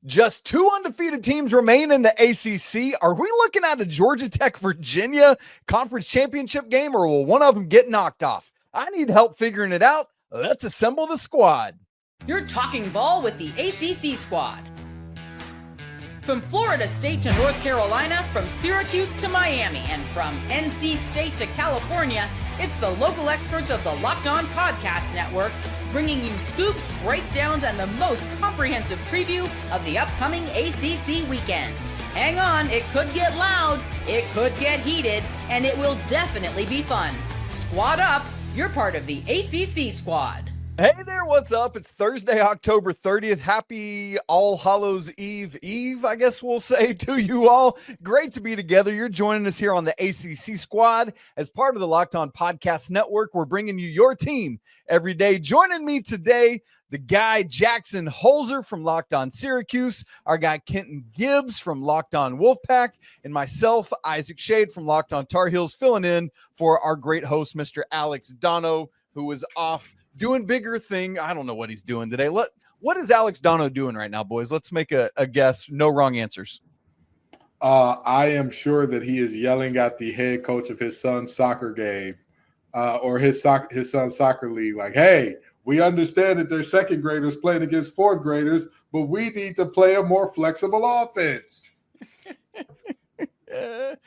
Just two undefeated teams remain in the ACC. Are we looking at a Georgia Tech Virginia conference championship game, or will one of them get knocked off? I need help figuring it out. Let's assemble the squad. You're talking ball with the ACC squad. From Florida State to North Carolina, from Syracuse to Miami, and from NC State to California, it's the local experts of the Locked On Podcast Network, bringing you scoops, breakdowns, and the most comprehensive preview of the upcoming ACC weekend. Hang on, it could get loud, it could get heated, and it will definitely be fun. Squad up, you're part of the ACC squad. Hey there, what's up? It's Thursday, October 30th. Happy All Hallows Eve, I guess we'll say to you all. Great to be together. You're joining us here on the ACC squad as part of the Locked On Podcast Network. We're bringing you your team every day. Joining me today, the guy Jackson Holzer from Locked On Syracuse, our guy Kenton Gibbs from Locked On Wolfpack, and myself, Isaac Shade from Locked On Tar Heels, filling in for our great host, Mr. Alex Dono, who is off doing bigger thing. I don't know what he's doing today. What is Alex Dono doing right now, boys? Let's make a guess. No wrong answers. I am sure that he is yelling at the head coach of his son's soccer game or his son's soccer league, like, hey, we understand that they're second graders playing against fourth graders, but we need to play a more flexible offense.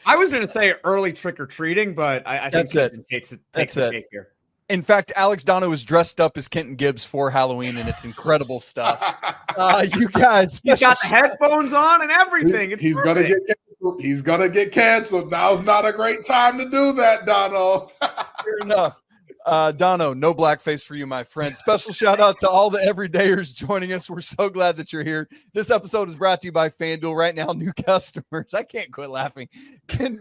I was going to say early trick-or-treating, but I think Kenton takes the cake here. In fact, Alex Dono is dressed up as Kenton Gibbs for Halloween, and it's incredible stuff. You guys, he's got the headphones on and everything. He's gonna get canceled. Now's not a great time to do that, Dono. Fair enough. Dono, no blackface for you, my friend. Special shout out to all the everydayers joining us. We're so glad that you're here. This episode is brought to you by FanDuel. Right now, new customers, I can't quit laughing, can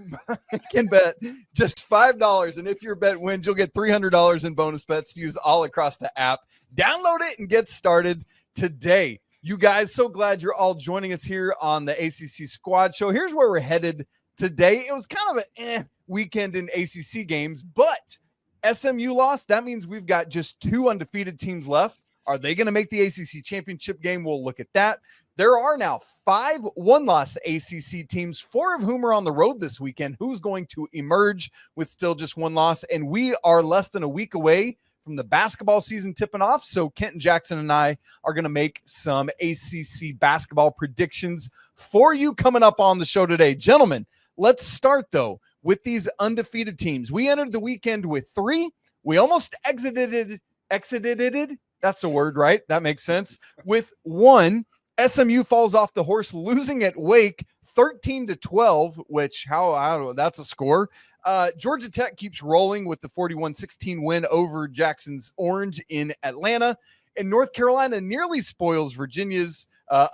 bet just $5. And if your bet wins, you'll get $300 in bonus bets to use all across the app. Download it and get started today. You guys, so glad you're all joining us here on the ACC Squad Show. Here's where we're headed today. It was kind of an weekend in ACC games, but SMU lost. That means we've got just two undefeated teams left. Are they going to make the ACC Championship game? We'll look at that. There are now 5 one-loss ACC teams, 4 of whom are on the road this weekend. Who's going to emerge with still just one loss? And we are less than a week away from the basketball season tipping off. So Kenton Jackson and I are going to make some ACC basketball predictions for you coming up on the show today. Gentlemen, let's start, though, with these undefeated teams. We entered the weekend with 3. We almost exited. That's a word, right? That makes sense. With 1, SMU falls off the horse, losing at Wake 13-12, which I don't know, that's a score. Georgia Tech keeps rolling with the 41-16 win over Jackson's Orange in Atlanta. And North Carolina nearly spoils Virginia's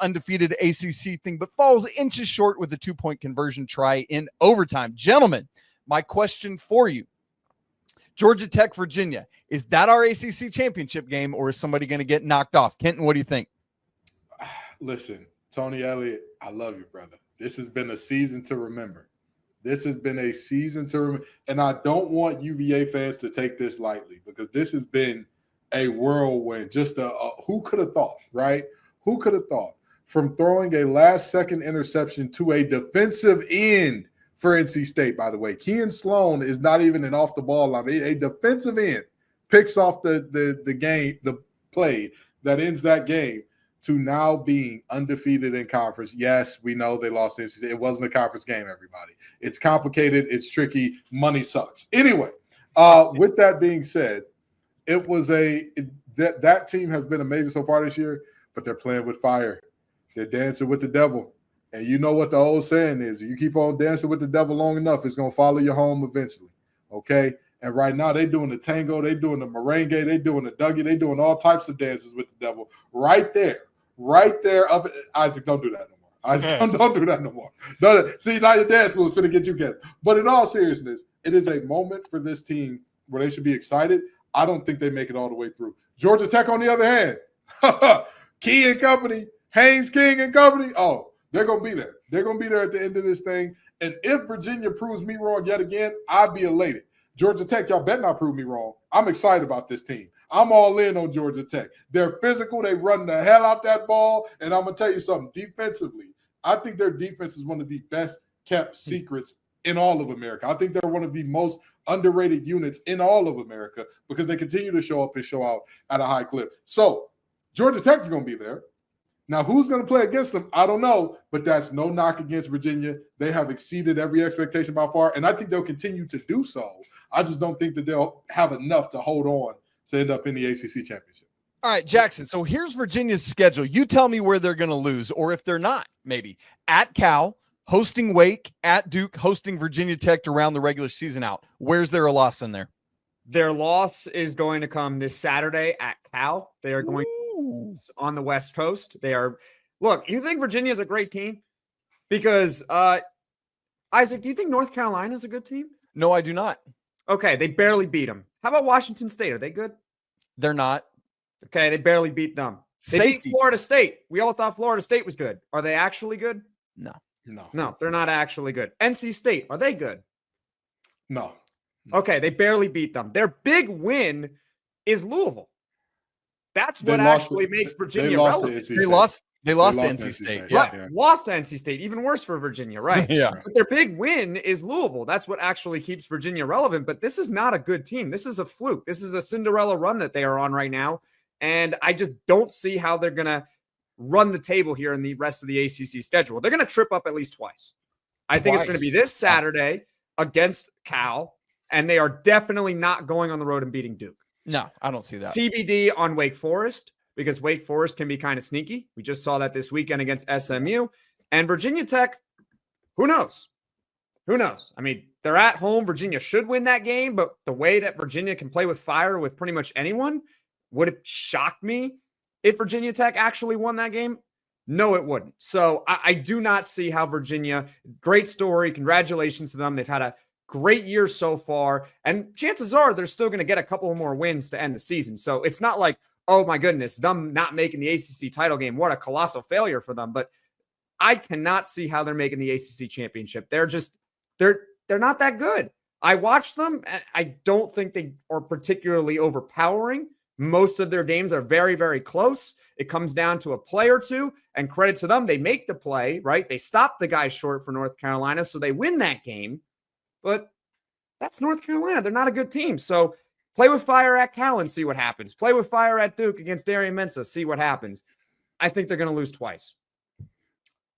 undefeated ACC thing, but falls inches short with a 2-point conversion try in overtime. Gentlemen, my question for you, Georgia Tech, Virginia, is that our ACC championship game, or is somebody going to get knocked off? Kenton, what do you think? Listen, Tony Elliott, I love you, brother. This has been a season to remember. And I don't want UVA fans to take this lightly, because this has been a whirlwind. Just who could have thought, right? Who could have thought? From throwing a last-second interception to a defensive end for NC State, by the way. Kean Sloan is not even an off-the-ball line. A defensive end picks off the play that ends that game, to now being undefeated in conference. Yes, we know they lost NC State. It wasn't a conference game, everybody. It's complicated. It's tricky. Money sucks. Anyway, with that being said, it was that team has been amazing so far this year, but they're playing with fire. They're dancing with the devil. And you know what the old saying is: you keep on dancing with the devil long enough, it's going to follow you home eventually. Okay? And right now they're doing the tango, they're doing the merengue, they're doing the Dougie, they're doing all types of dances with the devil. Right there up. Isaac, don't do that no more. Isaac, don't do that no more. See, now your dance moves finna get you guessed. But in all seriousness, it is a moment for this team where they should be excited. I don't think they make it all the way through. Georgia Tech, on the other hand, Key and company, Haynes King and company, they're going to be there. They're going to be there at the end of this thing. And if Virginia proves me wrong yet again, I'd be elated. Georgia Tech, y'all better not prove me wrong. I'm excited about this team. I'm all in on Georgia Tech. They're physical. They run the hell out that ball. And I'm going to tell you something. Defensively, I think their defense is one of the best kept secrets in all of America. I think they're one of the most underrated units in all of America because they continue to show up and show out at a high clip. So Georgia Tech is going to be there. Now, who's going to play against them? I don't know, but that's no knock against Virginia. They have exceeded every expectation by far, and I think they'll continue to do so. I just don't think that they'll have enough to hold on to end up in the ACC Championship. All right, Jackson, so here's Virginia's schedule. You tell me where they're going to lose, or if they're not, maybe. At Cal, hosting Wake, at Duke, hosting Virginia Tech to round the regular season out. Where's there a loss in there? Their loss is going to come this Saturday at Cal. They are going on the West Coast. They are, look, you think Virginia is a great team? Because, Isaac, do you think North Carolina is a good team? No, I do not. Okay, they barely beat them. How about Washington State? Are they good? They're not. Okay, they barely beat them. They beat Florida State. We all thought Florida State was good. Are they actually good? No, they're not actually good. NC State, are they good? No. Okay, they barely beat them. Their big win is Louisville. That's what actually makes Virginia relevant. They lost to NC State. Right. Yeah. Lost to NC State. Even worse for Virginia, right? Yeah. But their big win is Louisville. That's what actually keeps Virginia relevant. But this is not a good team. This is a fluke. This is a Cinderella run that they are on right now. And I just don't see how they're going to run the table here in the rest of the ACC schedule. They're going to trip up at least twice. I think it's going to be this Saturday against Cal. And they are definitely not going on the road and beating Duke. No, I don't see that. TBD on Wake Forest, because Wake Forest can be kind of sneaky. We just saw that this weekend against SMU. And Virginia Tech, who knows? Who knows? I mean, they're at home. Virginia should win that game, but the way that Virginia can play with fire with pretty much anyone, would it shock me if Virginia Tech actually won that game? No, it wouldn't. So I do not see how Virginia, great story. Congratulations to them. They've had a great year so far, and chances are they're still going to get a couple more wins to end the season. So it's not like, oh my goodness, them not making the ACC title game, what a colossal failure for them. But I cannot see how they're making the ACC championship. They're not that good. I watched them, and I don't think they are particularly overpowering. Most of their games are very, very close. It comes down to a play or two, and credit to them, they make the play, right? They stop the guy short for North Carolina, so they win that game. But that's North Carolina. They're not a good team. So play with fire at Cal and see what happens. Play with fire at Duke against Darian Mensah. See what happens. I think they're going to lose twice.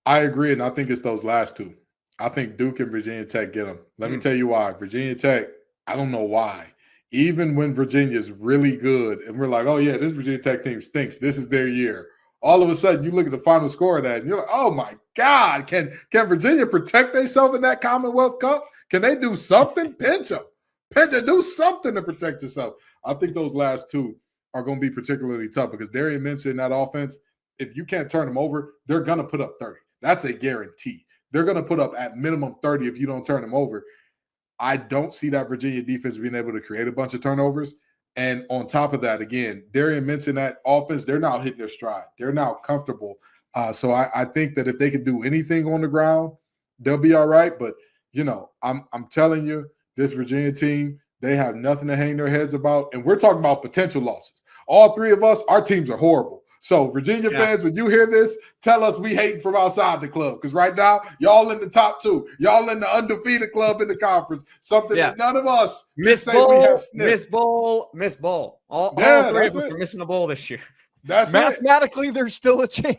I agree, and I think it's those last two. I think Duke and Virginia Tech get them. Let me tell you why. Virginia Tech, I don't know why. Even when Virginia is really good and we're like, oh, yeah, this Virginia Tech team stinks. This is their year. All of a sudden, you look at the final score of that, and you're like, oh, my God, can Virginia protect themselves in that Commonwealth Cup? Can they do something? Pinch them. Do something to protect yourself. I think those last two are going to be particularly tough because Darian Mensah in that offense, if you can't turn them over, they're going to put up 30. That's a guarantee. They're going to put up at minimum 30 if you don't turn them over. I don't see that Virginia defense being able to create a bunch of turnovers. And on top of that, again, Darian Mensah in that offense, they're now hitting their stride. They're now comfortable. So I think that if they can do anything on the ground, they'll be all right. But you know, I'm telling you, this Virginia team, they have nothing to hang their heads about. And we're talking about potential losses. All three of us, our teams are horrible. So Virginia fans, when you hear this, tell us we hating from outside the club. Because right now, y'all in the top two. Y'all in the undefeated club in the conference. Something that none of us miss bowl, we have miss bowl. All three of us are missing a bowl this year. That's mathematically, there's still a chance.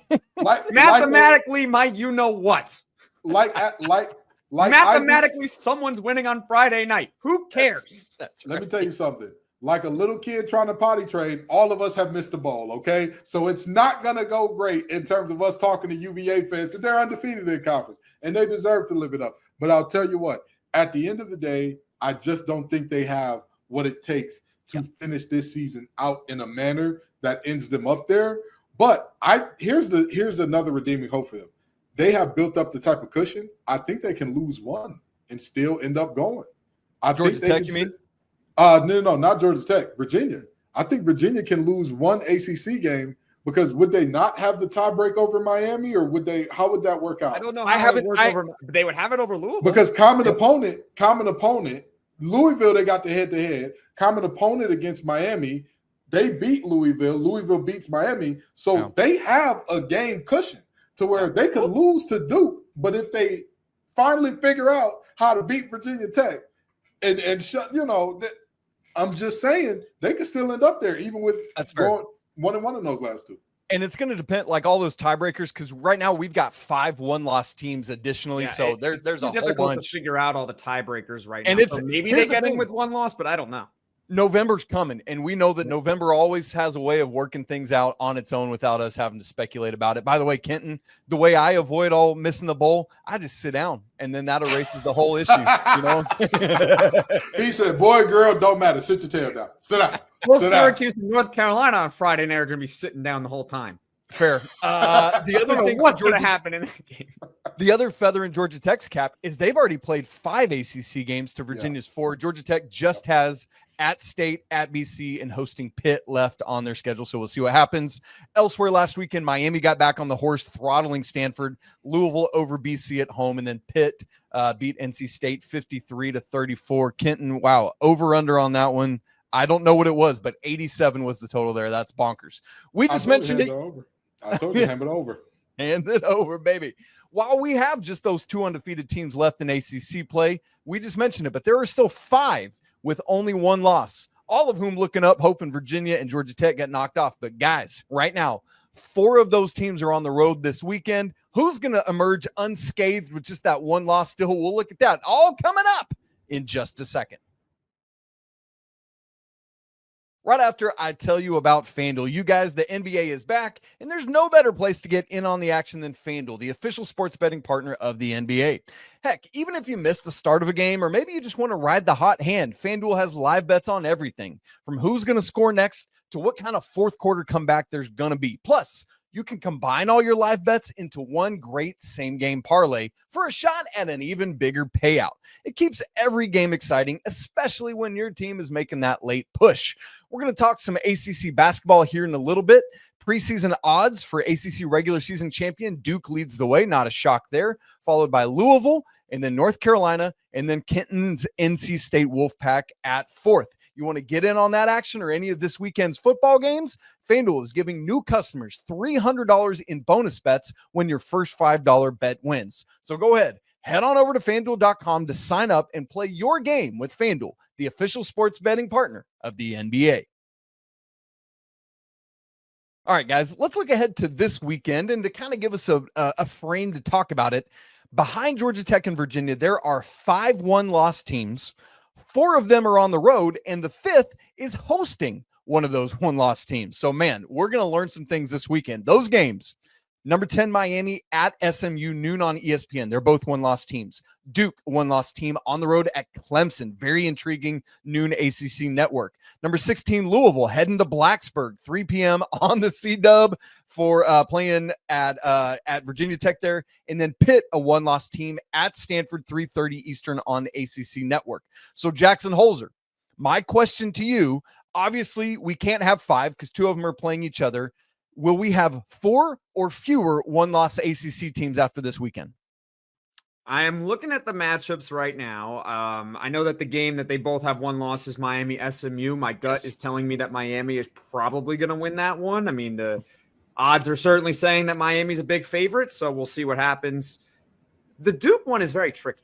Mathematically, Mike, you know what? Mathematically, someone's winning on Friday night. Who cares? Let me tell you something. Like a little kid trying to potty train, all of us have missed the bowl, okay? So it's not going to go great in terms of us talking to UVA fans because they're undefeated in conference, and they deserve to live it up. But I'll tell you what, at the end of the day, I just don't think they have what it takes to finish this season out in a manner that ends them up there. But here's another redeeming hope for them. They have built up the type of cushion. I think they can lose one and still end up going. Georgia Tech, you mean? No, not Georgia Tech. Virginia. I think Virginia can lose one ACC game because would they not have the tiebreak over Miami, or would they? How would that work out? I don't know. They would have it over Louisville because common opponent. Louisville, they got the head-to-head. Common opponent against Miami. they beat Louisville. Louisville beats Miami. So they have a game cushion to where they could lose to Duke. But if they finally figure out how to beat Virginia Tech and shut, I'm just saying they could still end up there, even with going 1-1 in those last two. And it's going to depend, like all those tiebreakers, because right now we've got 5 one-loss teams additionally. So there's a whole bunch to figure out all the tiebreakers right and now. So maybe they get in with 1 loss, but I don't know. November's coming, and we know that November always has a way of working things out on its own without us having to speculate about it. By the way, Kenton, the way I avoid all missing the bowl, I just sit down, and then that erases the whole issue. You know what I'm saying? He said, boy, girl, don't matter. Sit your tail down. Sit down. Well, Syracuse and North Carolina on Friday night are going to be sitting down the whole time. Fair. The other thing what's going to happen in that game? The other feather in Georgia Tech's cap is they've already played 5 ACC games to Virginia's 4. Georgia Tech just has at State, at BC, and hosting Pitt left on their schedule. So we'll see what happens. Elsewhere last weekend, Miami got back on the horse, throttling Stanford. Louisville over BC at home, and then Pitt beat NC State 53-34. Kenton, wow, over-under on that one. I don't know what it was, but 87 was the total there. That's bonkers. We just mentioned it. I told you, hand it over. Hand it over, baby. While we have just those 2 undefeated teams left in ACC play, we just mentioned it, but there are still 5 with only 1 loss, all of whom looking up, hoping Virginia and Georgia Tech get knocked off. But guys, right now, 4 of those teams are on the road this weekend. Who's going to emerge unscathed with just that 1 loss still? We'll look at that all coming up in just a second. Right after I tell you about FanDuel, you guys, the NBA is back, and there's no better place to get in on the action than FanDuel, the official sports betting partner of the NBA. Heck, even if you missed the start of a game, or maybe you just want to ride the hot hand, FanDuel has live bets on everything, from who's going to score next to what kind of fourth quarter comeback there's going to be. Plus, you can combine all your live bets into one great same-game parlay for a shot at an even bigger payout. It keeps every game exciting, especially when your team is making that late push. We're going to talk some ACC basketball here in a little bit. Preseason odds for ACC regular season champion Duke leads the way, not a shock there, followed by Louisville, and then North Carolina, and then Kenton's NC State Wolfpack at 4th. You want to get in on that action or any of this weekend's football games? FanDuel is giving new customers $300 in bonus bets when your first $5 bet wins. So go ahead, head on over to FanDuel.com to sign up and play your game with FanDuel, the official sports betting partner of the NBA. All right, guys, let's look ahead to this weekend, and to kind of give us a frame to talk about it. Behind Georgia Tech and Virginia, there are 5 one-loss teams. 4 of them are on the road, and the 5th is hosting one of those one-loss teams. So, man, we're going to learn some things this weekend. Those games, number 10, Miami at SMU, noon on ESPN. They're both one-loss teams. Duke, one-loss team on the road at Clemson. Very intriguing, noon ACC network. Number 16, Louisville, heading to Blacksburg, 3 p.m. on the C-Dub for playing at Virginia Tech there. And then Pitt, a one-loss team at Stanford, 3:30 Eastern on ACC network. So, Jackson Holzer, my question to you, obviously we can't have 5 because 2 of them are playing each other. Will we have 4 or fewer one-loss ACC teams after this weekend? I am looking at the matchups right now. I know that the game that they both have 1 loss is Miami SMU. My gut is telling me that Miami is probably going to win that one. I mean, the odds are certainly saying that Miami's a big favorite, so we'll see what happens. The Duke one is very tricky.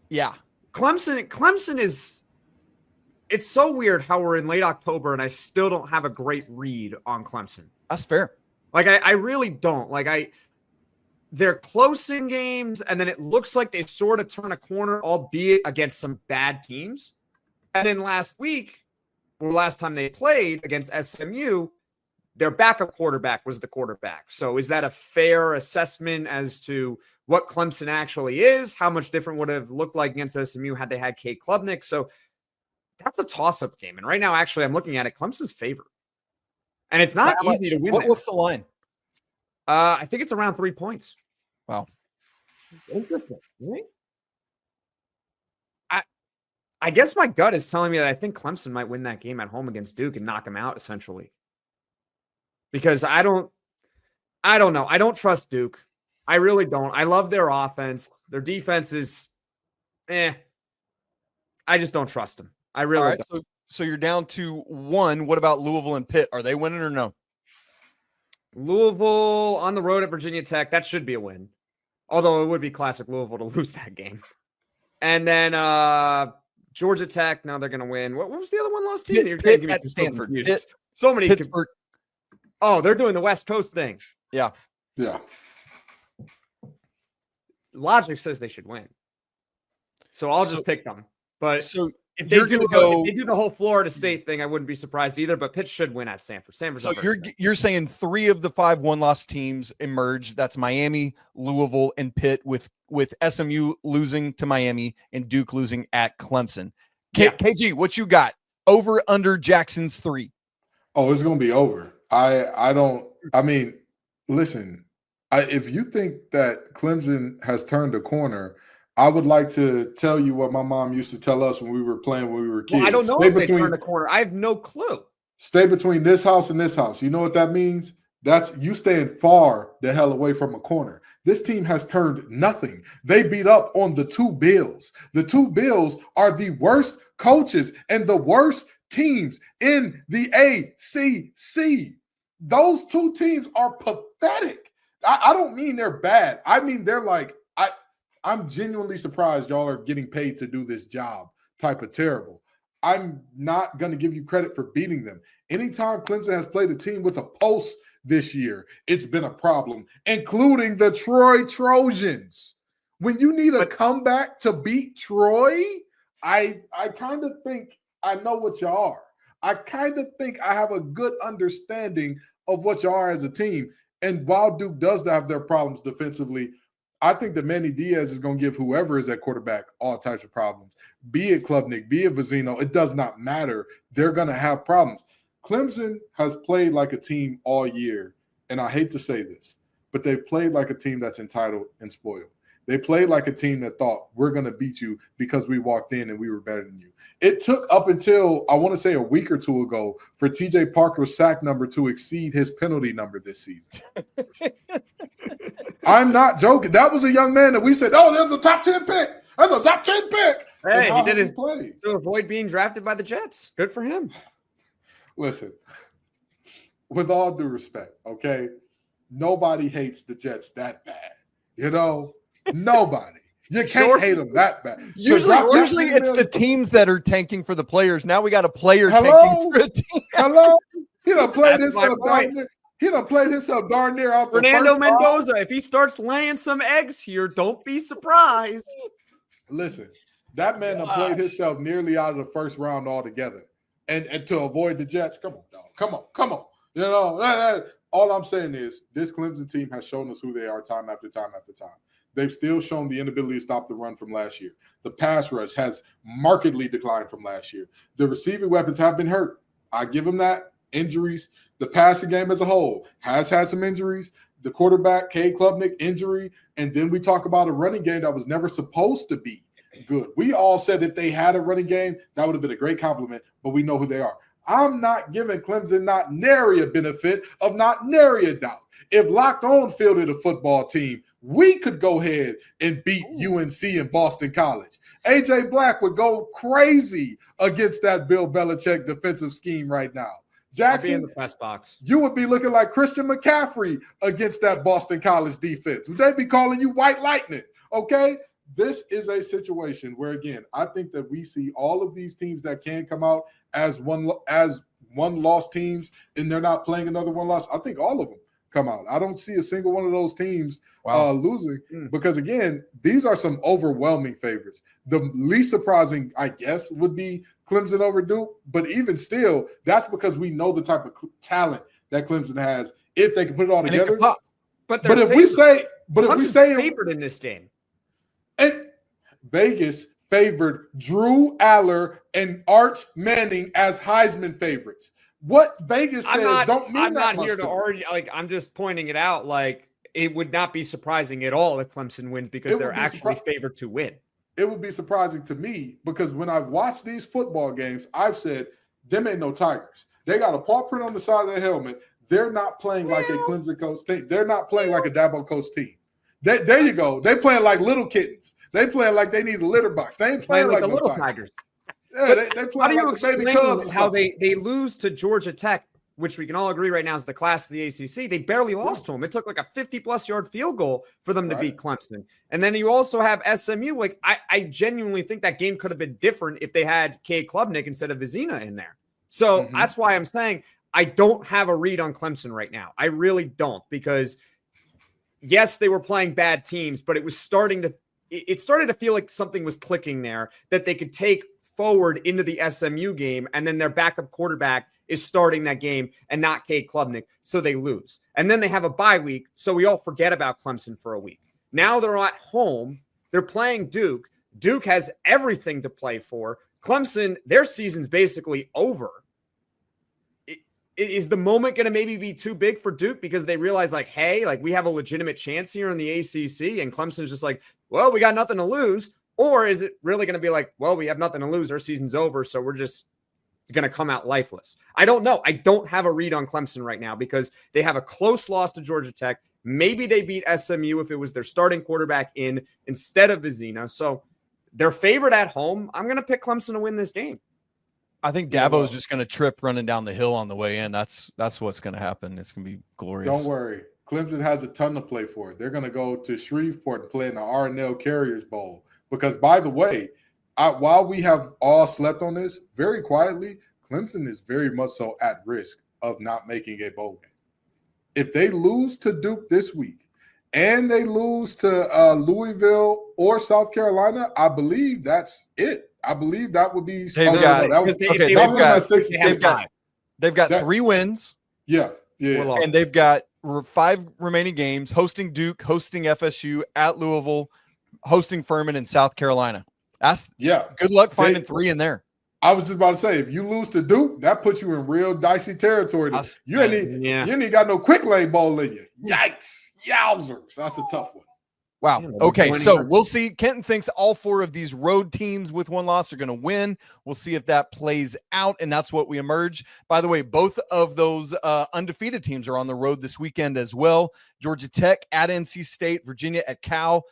Yeah. Clemson is – it's so weird how we're in late October and I still don't have a great read on Clemson. That's fair. Like, I really don't. Like, they're close in games, and then it looks like they sort of turn a corner, albeit against some bad teams. And then last time they played against SMU, their backup quarterback was the quarterback. So is that a fair assessment as to what Clemson actually is? How much different would it have looked like against SMU had they had Cade Klubnik? So that's a toss-up game. And right now, actually, I'm looking at it. Clemson's favored. And it's not easy to win. What's the line? I think it's around 3 points. Wow. Interesting. Right? I guess my gut is telling me that I think Clemson might win that game at home against Duke and knock them out, essentially. Because I don't know. I don't trust Duke. I really don't. I love their offense. Their defense is I just don't trust them. I really don't. So So you're down to 1. What about Louisville and Pitt? Are they winning or no? Louisville on the road at Virginia Tech. That should be a win. Although it would be classic Louisville to lose that game. And then Georgia Tech. Now they're going to win. What was the other one lost team? Pitt at Stanford. So many. Pittsburgh. Oh, they're doing the West Coast thing. Yeah. Yeah. Logic says they should win. So I'll just pick them. But so if they do the whole Florida State thing, I wouldn't be surprised either. But Pitt should win at Stanford. So you're saying 3 of the 5 one-loss teams emerge. That's Miami, Louisville, and Pitt, with SMU losing to Miami and Duke losing at Clemson. KG, what you got? Over under Jackson's 3. Oh, it's going to be over. Listen, if you think that Clemson has turned a corner, I would like to tell you what my mom used to tell us when we were playing when we were kids. Well, I don't know if they turned a corner. I have no clue. Stay between this house and this house. You know what that means? That's you staying far the hell away from a corner. This team has turned nothing. They beat up on the 2 Bills. The 2 Bills are the worst coaches and the worst teams in the ACC. Those 2 teams are pathetic. I don't mean they're bad. I mean they're like, I'm genuinely surprised y'all are getting paid to do this job type of terrible. I'm not going to give you credit for beating them. Anytime Clemson has played a team with a pulse this year, it's been a problem, including the Troy Trojans. When you need a comeback to beat Troy, I kind of think I know what you are. I kind of think I have a good understanding of what you are as a team. And while Duke does have their problems defensively, I think that Manny Diaz is going to give whoever is at quarterback all types of problems. Be it Klubnik, be it Vizino, it does not matter. They're going to have problems. Clemson has played like a team all year, and I hate to say this, but they've played like a team that's entitled and spoiled. They played like a team that thought we're going to beat you because we walked in and we were better than you. It took up until, I want to say, a week or 2 ago for TJ Parker's sack number to exceed his penalty number this season. I'm not joking. That was a young man that we said, oh, that's a top 10 pick. That's a top 10 pick. Hey, he did his play to avoid being drafted by the Jets. Good for him. Listen, with all due respect, okay, nobody hates the Jets that bad. You know, nobody. You can't hate them that bad. Usually it's the teams that are tanking for the players. Now we got a player tanking for a team. Hello? He done played himself darn near. He done played himself darn near out the Fernando Mendoza, if he starts laying some eggs here, don't be surprised. Listen, that man done played himself nearly out of the first round altogether. And to avoid the Jets, come on, dog. Come on. You know, all I'm saying is this Clemson team has shown us who they are time after time after time. They've still shown the inability to stop the run from last year. The pass rush has markedly declined from last year. The receiving weapons have been hurt. I give them that. Injuries. The passing game as a whole has had some injuries. The quarterback, Cade Klubnik, injury. And then we talk about a running game that was never supposed to be good. We all said if they had a running game, that would have been a great compliment, but we know who they are. I'm not giving Clemson not nary a benefit of not nary a doubt. If Locked On fielded a football team, we could go ahead and beat UNC and Boston College. AJ Black would go crazy against that Bill Belichick defensive scheme right now. Jackson, in the press box. You would be looking like Christian McCaffrey against that Boston College defense. Would they be calling you White Lightning? Okay? This is a situation where, again, I think that we see all of these teams that can come out as one loss teams, and they're not playing another one loss. I think all of them come out. I don't see a single one of those teams losing because, again, these are some overwhelming favorites. The least surprising, I guess, would be Clemson over Duke, but even still, that's because we know the type of talent that Clemson has if they can put it all together. But if we say favored in this game, and Vegas favored Drew Aller and Arch Manning as Heisman favorites. What Vegas says don't mean I'm that not here to argue. Like, I'm just pointing it out. Like, it would not be surprising at all if Clemson wins because they're actually favored to win. It would be surprising to me because when I've watched these football games, I've said, them ain't no Tigers. They got a paw print on the side of their helmet. They're not playing like a Clemson coach team. They're not playing like a Dabo coach team. There you go. They playing like little kittens. They playing like they need a litter box. They ain't playing like the no little Tigers. Yeah, they play How do you like the baby explain Cubs or how something. they lose to Georgia Tech, which we can all agree right now is the class of the ACC? They barely lost to them. It took like a 50-plus yard field goal for them to beat Clemson. And then you also have SMU. Like, I genuinely think that game could have been different if they had Cade Klubnik instead of Vizina in there. So that's why I'm saying I don't have a read on Clemson right now. I really don't, because yes, they were playing bad teams, but it started to feel like something was clicking there that they could take forward into the SMU game, and then their backup quarterback is starting that game and not Cade Klubnik, so they lose. And then they have a bye week, so we all forget about Clemson for a week. Now they're at home. They're playing Duke. Duke has everything to play for. Clemson, their season's basically over. Is the moment going to maybe be too big for Duke because they realize, like, hey, like, we have a legitimate chance here in the ACC, and Clemson's just like, well, we got nothing to lose? Or is it really going to be like, well, we have nothing to lose, our season's over, so we're just going to come out lifeless? I don't know. I don't have a read on Clemson right now because they have a close loss to Georgia Tech. Maybe they beat SMU if it was their starting quarterback instead of Vizina. So they're favored at home. I'm going to pick Clemson to win this game. I think Dabo is just going to trip running down the hill on the way in. That's what's going to happen. It's going to be glorious. Don't worry. Clemson has a ton to play for. They're going to go to Shreveport and play in the R&L Carriers Bowl. Because, by the way, while we have all slept on this, very quietly, Clemson is very much so at risk of not making a bowl game. If they lose to Duke this week and they lose to Louisville or South Carolina, I believe that's it. I believe that would be. They've got 3 wins. Yeah. And they've got 5 remaining games: hosting Duke, hosting FSU, at Louisville, hosting Furman, and South Carolina. Good luck finding 3 in there. I was just about to say, if you lose to Duke, that puts you in real dicey territory. You ain't got no quick lane bowl in you. Yikes. Yowzers. That's a tough one. Wow. Okay, so we'll see. Kenton thinks all 4 of these road teams with 1 loss are going to win. We'll see if that plays out, and that's what we emerge. By the way, both of those undefeated teams are on the road this weekend as well. Georgia Tech at NC State, Virginia at Cal,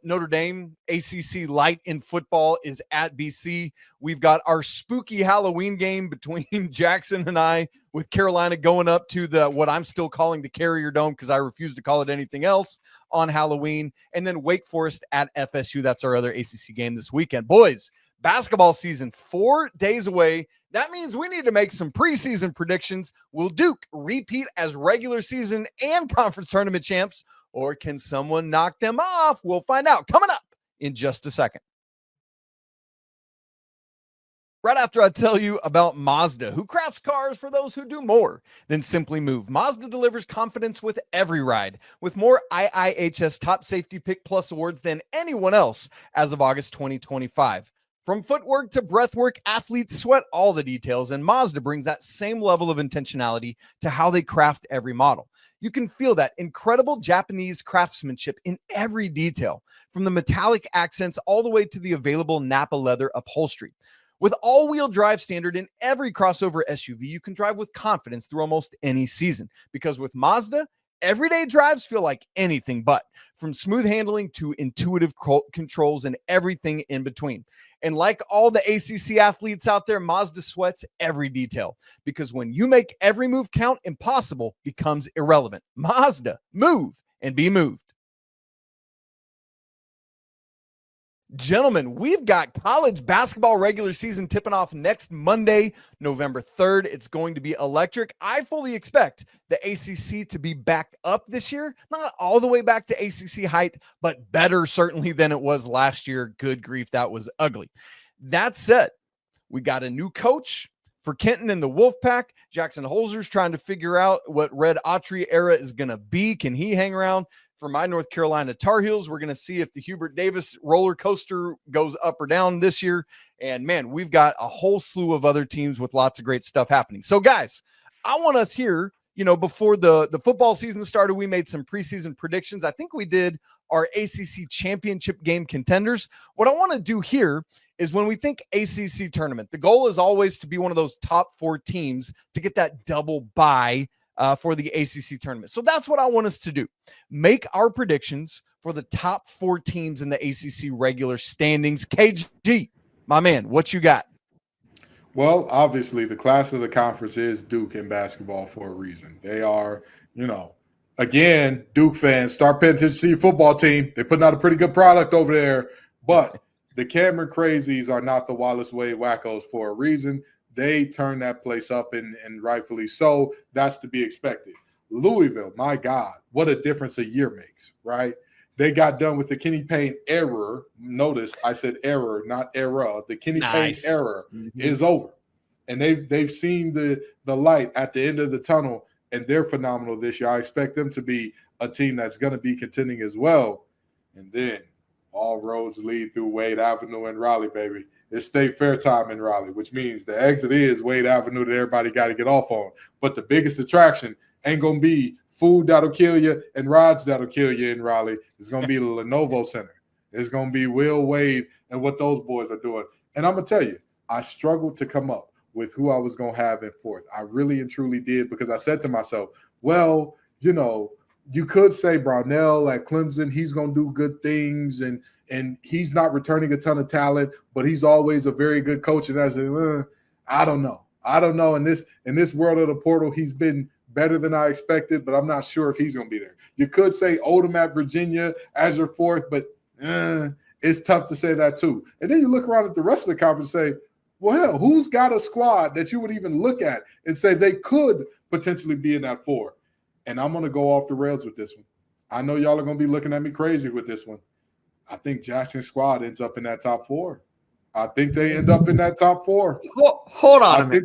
Notre Dame, ACC light in football is at BC. We've got our spooky Halloween game between Jackson and I, with Carolina going up to what I'm still calling the Carrier Dome because I refuse to call it anything else on Halloween. And then Wake Forest at FSU. That's our other ACC game this weekend. Boys, basketball season 4 days away. That means we need to make some preseason predictions. Will Duke repeat as regular season and conference tournament champs, or can someone knock them off? We'll find out coming up in just a second. Right after I tell you about Mazda, who crafts cars for those who do more than simply move. Mazda delivers confidence with every ride, with more IIHS Top Safety Pick Plus awards than anyone else as of August 2025. From footwork to breathwork, athletes sweat all the details, and Mazda brings that same level of intentionality to how they craft every model. You can feel that incredible Japanese craftsmanship in every detail, from the metallic accents all the way to the available Nappa leather upholstery. With all-wheel drive standard in every crossover SUV, you can drive with confidence through almost any season. Because with Mazda, everyday drives feel like anything but. From smooth handling to intuitive controls and everything in between. And like all the ACC athletes out there, Mazda sweats every detail. Because when you make every move count, impossible becomes irrelevant. Mazda, move and be moved. Gentlemen, we've got college basketball regular season tipping off next Monday, November 3rd. It's going to be electric. I fully expect the ACC to be back up this year. Not all the way back to ACC height, but better certainly than it was last year. Good grief, that was ugly. That said, we got a new coach for Kenton and the Wolfpack. Jackson Holzer's trying to figure out what Red Autry era is going to be. Can he hang around? For my North Carolina Tar Heels, we're going to see if the Hubert Davis roller coaster goes up or down this year. And, man, we've got a whole slew of other teams with lots of great stuff happening. So, guys, I want us here, before the football season started, we made some preseason predictions. I think we did our ACC Championship game contenders. What I want to do here is when we think ACC tournament, the goal is always to be one of those top 4 teams to get that double bye for the ACC tournament. So that's what I want us to do. Make our predictions for the top 4 teams in the ACC regular standings. KG, my man, what you got? Well, obviously, the class of the conference is Duke in basketball for a reason. They are, again, Duke fans, start paying attention to your football team. They're putting out a pretty good product over there. But the Cameron Crazies are not the Wallace Wade Wackos for a reason. They turn that place up, and rightfully so. That's to be expected. Louisville, my God, what a difference a year makes, right? They got done with the Kenny Payne error. Notice I said error, not era. The Kenny Payne error is over. And they've seen the light at the end of the tunnel, and they're phenomenal this year. I expect them to be a team that's going to be contending as well. And then all roads lead through Wade Avenue in Raleigh, baby. It's State Fair time in Raleigh, which means the exit is Wade Avenue that everybody got to get off on. But the biggest attraction ain't going to be food that'll kill you and rides that'll kill you in Raleigh. It's going to be the Lenovo Center. It's going to be Will Wade and what those boys are doing. And I'm going to tell you, I struggled to come up with who I was going to have in fourth. I really and truly did, because I said to myself, well, you could say Brownell at Clemson, he's going to do good things, and he's not returning a ton of talent, but he's always a very good coach. And I said, I don't know. In this world of the portal, he's been better than I expected, but I'm not sure if he's going to be there. You could say Odom at Virginia as your fourth, but it's tough to say that too. And then you look around at the rest of the conference and say, well, hell, who's got a squad that you would even look at and say they could potentially be in that four? And I'm going to go off the rails with this one. I know y'all are going to be looking at me crazy with this one. I think Jackson's squad ends up in that top four. I think they end up in that top four. Hold on a minute.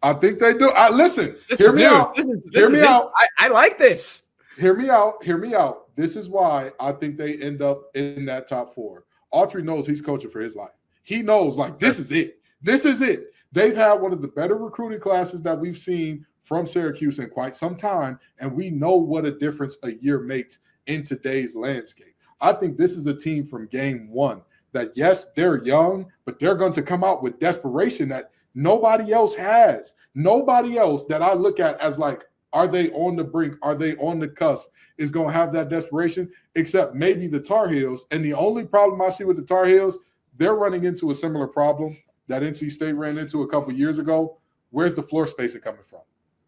I think they do. Listen, hear me out. Hear me out. I like this. Hear me out. This is why I think they end up in that top four. Autry knows he's coaching for his life. He knows, this is it. This is it. They've had one of the better recruiting classes that we've seen from Syracuse in quite some time, and we know what a difference a year makes in today's landscape. I think this is a team from game one that, yes, they're young, but they're going to come out with desperation that nobody else has. Nobody else that I look at as are they on the brink? Are they on the cusp? Is going to have that desperation, except maybe the Tar Heels. And the only problem I see with the Tar Heels, they're running into a similar problem that NC State ran into a couple years ago. Where's the floor spacing coming from?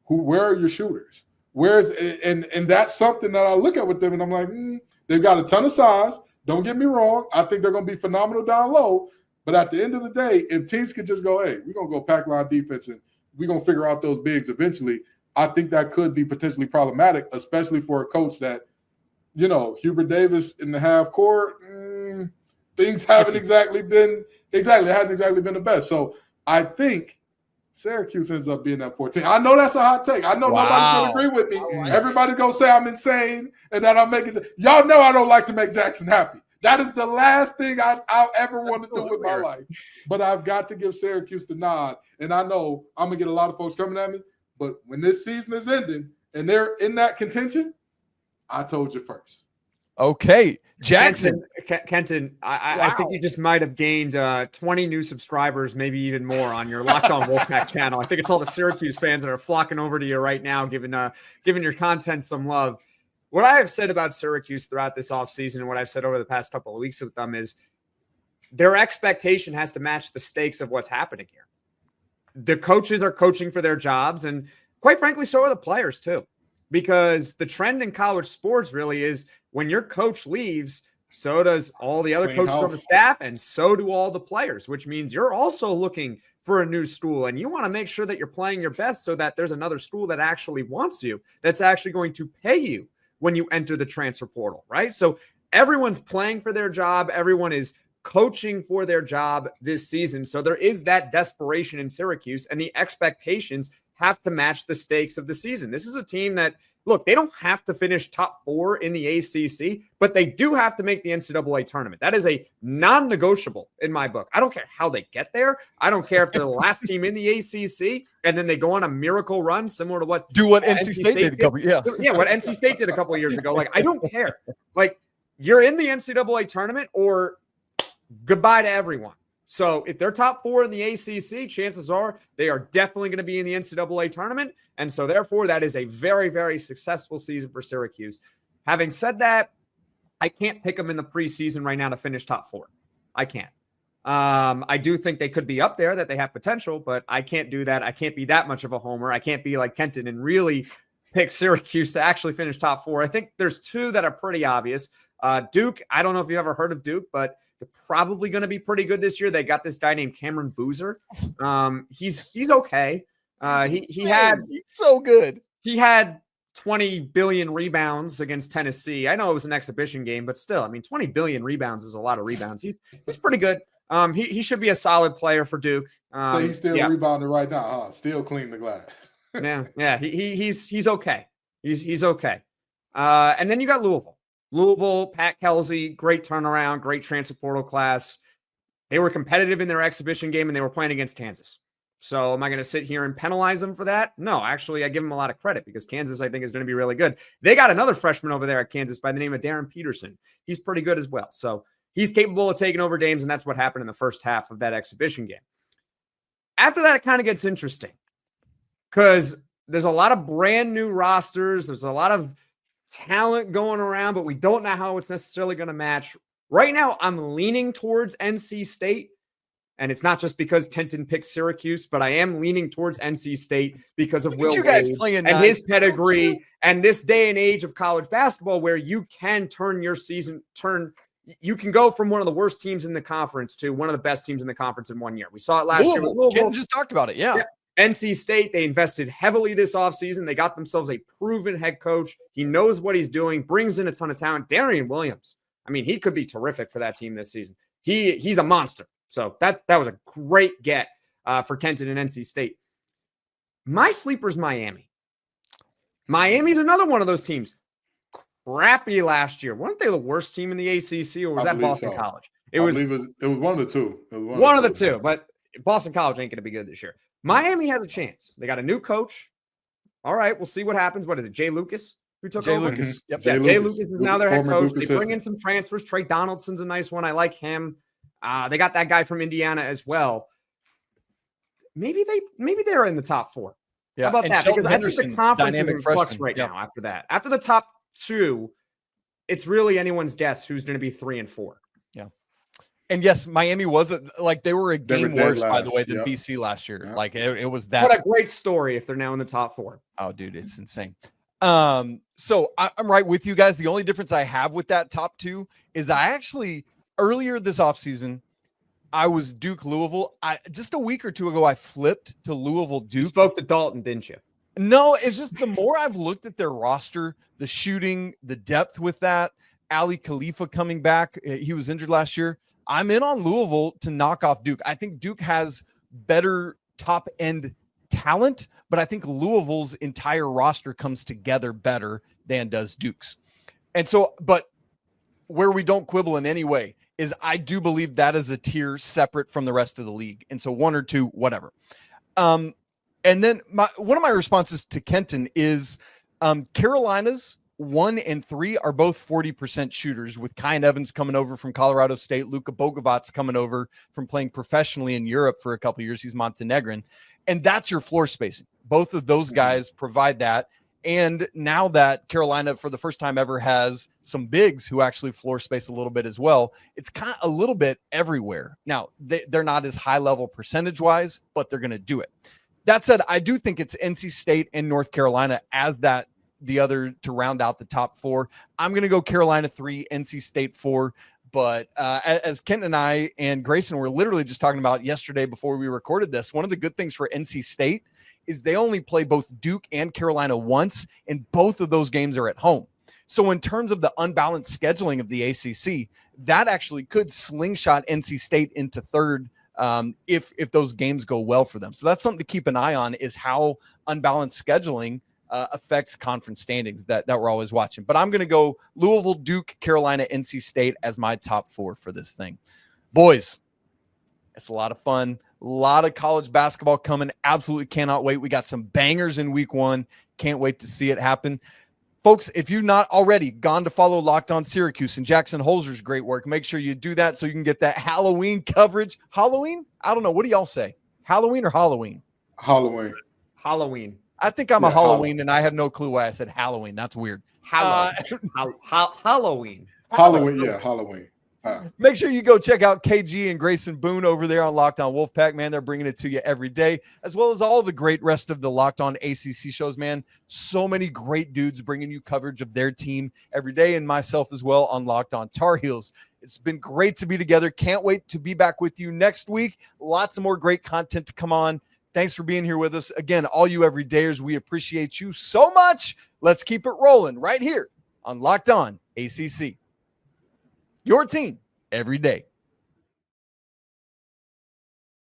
Where are your shooters? And that's something that I look at with them, and I'm like, they've got a ton of size. Don't get me wrong. I think they're going to be phenomenal down low. But at the end of the day, if teams could just go, hey, we're going to go pack line defense and we're going to figure out those bigs eventually, I think that could be potentially problematic, especially for a coach that, Hubert Davis in the half court, things hadn't exactly been the best. So I think Syracuse ends up being at 14. I know that's a hot take. I know nobody's going to agree with me. Everybody's going to say I'm insane and that I'm making – y'all know I don't like to make Jackson happy. That is the last thing I'll ever want to do with my life. But I've got to give Syracuse the nod. And I know I'm going to get a lot of folks coming at me. But when this season is ending and they're in that contention, I told you first. Okay. Jackson. Kenton, I think you just might have gained 20 new subscribers, maybe even more on your Locked On Wolfpack channel. I think it's all the Syracuse fans that are flocking over to you right now, giving your content some love. What I have said about Syracuse throughout this offseason and what I've said over the past couple of weeks with them is their expectation has to match the stakes of what's happening here. The coaches are coaching for their jobs, and quite frankly, so are the players too. Because the trend in college sports really is when your coach leaves, so does all the other coaches on the staff, and so do all the players, which means you're also looking for a new school, and you want to make sure that you're playing your best so that there's another school that actually wants you, that's actually going to pay you when you enter the transfer portal, right? So everyone's playing for their job. Everyone is coaching for their job this season. So there is that desperation in Syracuse, and the expectations have to match the stakes of the season. This is a team that, look, they don't have to finish top 4 in the ACC, but they do have to make the NCAA tournament. That is a non-negotiable in my book. I don't care how they get there. I don't care if they're the last team in the ACC and then they go on a miracle run similar to what NC State did a couple. What NC State did a couple of years ago. I don't care. You're in the NCAA tournament or goodbye to everyone. So if they're top 4 in the ACC, chances are they are definitely going to be in the NCAA tournament. And so therefore, that is a very, very successful season for Syracuse. Having said that, I can't pick them in the preseason right now to finish top 4. I can't. I do think they could be up there, that they have potential, but I can't do that. I can't be that much of a homer. I can't be like Kenton and really pick Syracuse to actually finish top 4. I think there's 2 that are pretty obvious. Duke, I don't know if you ever heard of Duke, but they're probably going to be pretty good this year. They got this guy named Cameron Boozer. He's okay. He's so good. He had 20 billion rebounds against Tennessee. I know it was an exhibition game, but still, I mean, 20 billion rebounds is a lot of rebounds. He's pretty good. He should be a solid player for Duke. So he's still rebounding right now, huh? Still clean the glass. Yeah. He's okay. He's okay. And then you got Louisville, Pat Kelsey, great turnaround, great transfer portal class. They were competitive in their exhibition game, and they were playing against Kansas. So am I going to sit here and penalize them for that? No, actually, I give them a lot of credit because Kansas, I think, is going to be really good. They got another freshman over there at Kansas by the name of Darren Peterson. He's pretty good as well. So he's capable of taking over games, and that's what happened in the first half of that exhibition game. After that, it kind of gets interesting because there's a lot of brand new rosters. There's a lot of talent going around, but we don't know how it's necessarily going to match. Right now, I'm leaning towards NC State. And it's not just because Kenton picked Syracuse, but I am leaning towards NC State because of Will Wade and his pedigree and this day and age of college basketball where you can you can go from one of the worst teams in the conference to one of the best teams in the conference in 1 year. We saw it last year with Louisville. Kenton just talked about it, yeah. NC State, they invested heavily this offseason. They got themselves a proven head coach. He knows what he's doing, brings in a ton of talent. Darian Williams, I mean, he could be terrific for that team this season. He's a monster. So that was a great get for Kenton and NC State. My sleeper's Miami. Miami's another one of those teams. Crappy last year. Weren't they the worst team in the ACC, or was that Boston College? It was one of the two. One of the two, but Boston College ain't going to be good this year. Miami has a chance. They got a new coach. All right, we'll see what happens. What is it, Jay Lucas? Who took over? Lucas. Yep. Jay Lucas is now their head coach. They bring in some transfers. Trey Donaldson's a nice one. I like him. They got that guy from Indiana as well. Maybe they're in the top 4. Yeah. How about that? Sheldon Because Henderson, I think the conference is in flux freshman. right now after that. After the top 2, it's really anyone's guess who's going to be 3 and 4. Yeah. And yes, Miami wasn't like they were a game worse, by the way, than BC last year. Yeah. Like it was that. What a great story if they're now in the top 4. Oh, dude, it's insane. So I'm right with you guys. The only difference I have with that top 2 is I actually earlier this offseason, I was Duke Louisville. Just a week or 2 ago, I flipped to Louisville Duke. You spoke to Dalton, didn't you? No, it's just the more I've looked at their roster, the shooting, the depth with that, Ali Khalifa coming back. He was injured last year. I'm in on Louisville to knock off Duke. I think Duke has better top end talent, but I think Louisville's entire roster comes together better than does Duke's. And so, but where we don't quibble in any way is I do believe that is a tier separate from the rest of the league. And so 1 or 2, whatever. And then one of my responses to Kenton is Carolina's 1 and 3 are both 40% shooters, with Kyan Evans coming over from Colorado State, Luka Bogovac's coming over from playing professionally in Europe for a couple of years. He's Montenegrin. And that's your floor spacing. Both of those guys provide that. And now that Carolina, for the first time ever, has some bigs who actually floor space a little bit as well, it's kind of a little bit everywhere. Now, they're not as high level percentage-wise, but they're going to do it. That said, I do think it's NC State and North Carolina as the other to round out the top 4. I'm going to go Carolina 3, NC State 4. But as Kent and I and Grayson were literally just talking about yesterday before we recorded this, one of the good things for NC State is they only play both Duke and Carolina once, and both of those games are at home. So in terms of the unbalanced scheduling of the ACC, that actually could slingshot NC State into 3rd if those games go well for them. So that's something to keep an eye on, is how unbalanced scheduling affects conference standings that we're always watching. But I'm going to go Louisville, Duke, Carolina, NC State as my top 4 for this thing. Boys, it's a lot of fun. A lot of college basketball coming. Absolutely cannot wait. We got some bangers in week 1. Can't wait to see it happen. Folks, if you've not already gone to follow Locked On Syracuse and Jackson Holzer's great work, make sure you do that so you can get that Halloween coverage. Halloween? I don't know. What do y'all say? Halloween or Halloween? Halloween. I think I'm a Halloween, and I have no clue why I said Halloween. That's weird. Halloween. Halloween, yeah, Halloween. Make sure you go check out KG and Grayson Boone over there on Locked On Wolfpack, man. They're bringing it to you every day, as well as all the great rest of the Locked On ACC shows, man. So many great dudes bringing you coverage of their team every day, and myself as well on Locked On Tar Heels. It's been great to be together. Can't wait to be back with you next week. Lots of more great content to come on. Thanks for being here with us. Again, all you everydayers, we appreciate you so much. Let's keep it rolling right here on Locked On ACC. Your team every day.